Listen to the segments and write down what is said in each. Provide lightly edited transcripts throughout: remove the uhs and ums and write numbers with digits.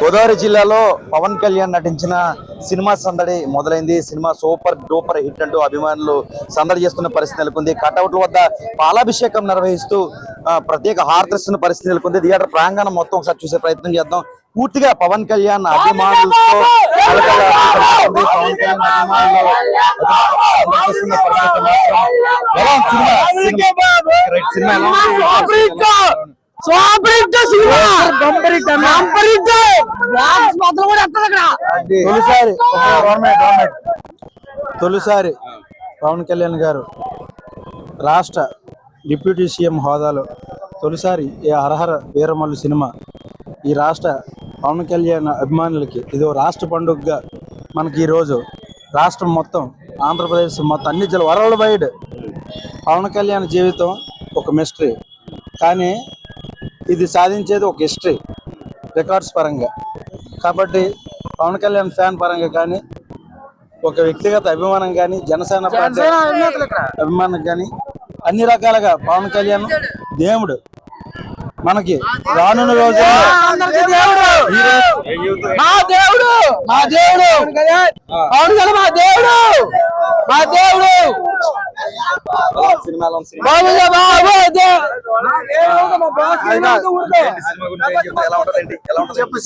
గోదావరి జిల్లాలో పవన్ కళ్యాణ్ నటించిన సినిమా సందడి మొదలైంది. సినిమా సూపర్ డూపర్ హిట్ అంటూ అభిమానులు సందడి చేస్తున్న పరిస్థితి నెలకొంది. కటౌట్ల వద్ద పాలాభిషేకం నిర్వహిస్తూ ప్రత్యేక హారతిస్తున్న పరిస్థితి నెలకొంది. థియేటర్ ప్రాంగణం మొత్తం ఒకసారి చూసే ప్రయత్నం చేద్దాం. పూర్తిగా పవన్ కళ్యాణ్ అభిమానులతో తొలిసారి పవన్ కళ్యాణ్ గారు రాష్ట్ర డిప్యూటీ సీఎం హోదాలో తొలిసారి ఈ హరహర వీరమల్లు సినిమా ఈ రాష్ట్ర పవన్ కళ్యాణ్ అభిమానులకి ఇదో రాష్ట్ర పండుగగా మనకి ఈరోజు రాష్ట్రం మొత్తం ఆంధ్రప్రదేశ్ మొత్తం అన్ని జిల్లా వరల్డ్ వైడ్ పవన్ కళ్యాణ్ జీవితం ఒక మిస్టరీ, కానీ ఇది సాధించేది ఒక హిస్టరీ రికార్డ్స్ పరంగా. కాబట్టి పవన్ కళ్యాణ్ ఫ్యాన్ పరంగా కానీ, ఒక వ్యక్తిగత అభిమానం కానీ, జనసేన పార్టీ అభిమానం కానీ అన్ని రకాలుగా పవన్ కళ్యాణ్ దేవుడు. మనకి రానున్న రోజుల్లో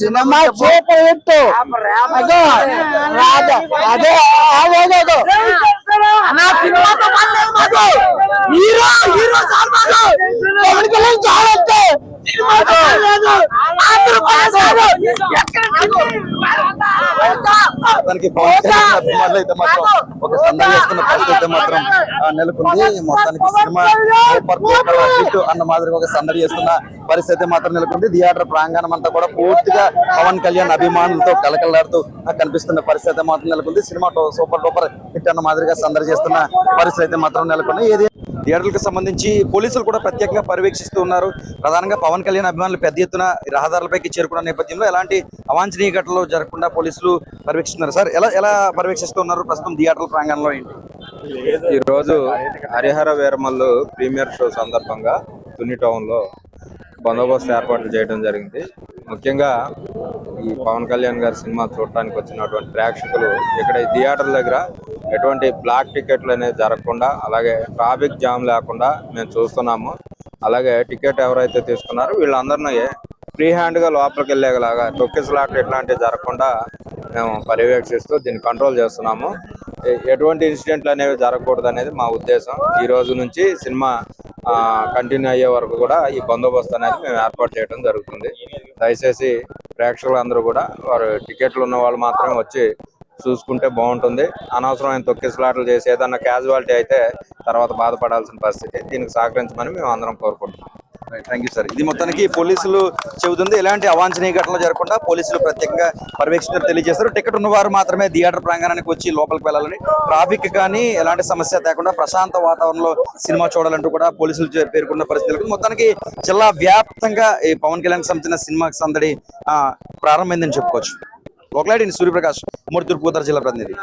సినిమా సూపర్ హిట్. దానికి అభిమానులు అయితే మాత్రం ఒక సందడి చేస్తున్న పరిస్థితి అయితే మాత్రం నెలకొంది. మొత్తానికి సినిమా హిట్ అన్న మాదిరిగా ఒక సందడి చేస్తున్న పరిస్థితి మాత్రం నెలకొంది. థియేటర్ ప్రాంగణం అంతా కూడా పూర్తిగా పవన్ కళ్యాణ్ అభిమానులతో కలకలాడుతూ కనిపిస్తున్న పరిస్థితి మాత్రం నెలకొంది. సినిమా సూపర్ డూపర్ హిట్ అన్న మాదిరిగా సందడి చేస్తున్న పరిస్థితి అయితే మాత్రం నెలకొంది. ఏది థియేటర్లకు సంబంధించి పోలీసులు కూడా ప్రత్యేకంగా పర్యవేక్షిస్తూ ఉన్నారు. ప్రధానంగా పవన్ కళ్యాణ్ అభిమానులు పెద్ద ఎత్తున రహదారులపైకి చేరుకున్న నేపథ్యంలో ఎలాంటి అవాంఛనీయ ఘటనలు జరగకుండా పోలీసులు పర్యవేక్షిస్తున్నారు. సార్, ఎలా పర్యవేక్షిస్తున్నారు ప్రస్తుతం థియేటర్ ప్రాంగణంలో ఏంటి? ఈ రోజు హరిహర వీరమల్లు ప్రీమియర్ షో సందర్భంగా తుని టౌన్ లో బందోబస్తు ఏర్పాట్లు చేయడం జరిగింది. ముఖ్యంగా ఈ పవన్ కళ్యాణ్ గారి సినిమా చూడటానికి వచ్చినటువంటి ప్రేక్షకులు ఇక్కడ ఈ థియేటర్ దగ్గర ఎటువంటి బ్లాక్ టికెట్లు అనేది జరగకుండా, అలాగే ట్రాఫిక్ జామ్ లేకుండా మేము చూస్తున్నాము. అలాగే టికెట్ ఎవరైతే తీసుకున్నారో వీళ్ళందరినీ ఫ్రీ హ్యాండ్గా లోపలికి వెళ్ళేలాగా తొక్కిసలాట్లు ఇట్లాంటివి జరగకుండా మేము పర్యవేక్షిస్తూ దీన్ని కంట్రోల్ చేస్తున్నాము. ఎటువంటి ఇన్సిడెంట్లు అనేవి జరగకూడదు అనేది మా ఉద్దేశం. ఈ రోజు నుంచి సినిమా కంటిన్యూ అయ్యే వరకు కూడా ఈ బందోబస్తు అనేది మేము ఏర్పాటు చేయడం జరుగుతుంది. దయచేసి ప్రేక్షకులందరూ కూడా వారు టికెట్లు ఉన్న వాళ్ళు మాత్రమే వచ్చి చూసుకుంటే బాగుంటుంది. అనవసరమైన తొక్కిసలాట్లు చేసి ఏదన్నా క్యాజువాలిటీ అయితే తర్వాత బాధపడాల్సిన పరిస్థితి. దీనికి సహకరించమని మేము అందరం కోరుకుంటున్నాం. Thank you sir. ఇది మొత్తానికి పోలీసులు చెబుతుంది ఎలాంటి అవాంఛనీయ ఘటనలు జరగకుండా పోలీసులు ప్రత్యేకంగా పర్యవేక్షిస్తున్నారు తెలియజేస్తారు. టికెట్ ఉన్న వారు మాత్రమే థియేటర్ ప్రాంగణానికి వచ్చి లోపలికి వెళ్ళాలని, ట్రాఫిక్ కానీ ఎలాంటి సమస్య లేకుండా ప్రశాంత వాతావరణంలో సినిమా చూడాలంటూ కూడా పోలీసులు పేర్కొన్న పరిస్థితులు. మొత్తానికి జిల్లా వ్యాప్తంగా ఈ పవన్ కళ్యాణ్ సంబంధించిన సినిమా సందడి ప్రారంభమైందని చెప్పుకోవచ్చు. ఒకలాంటి సూర్యప్రకాష్, ఉమ్మడి తూర్పుగోదావరి జిల్లా ప్రతినిధి.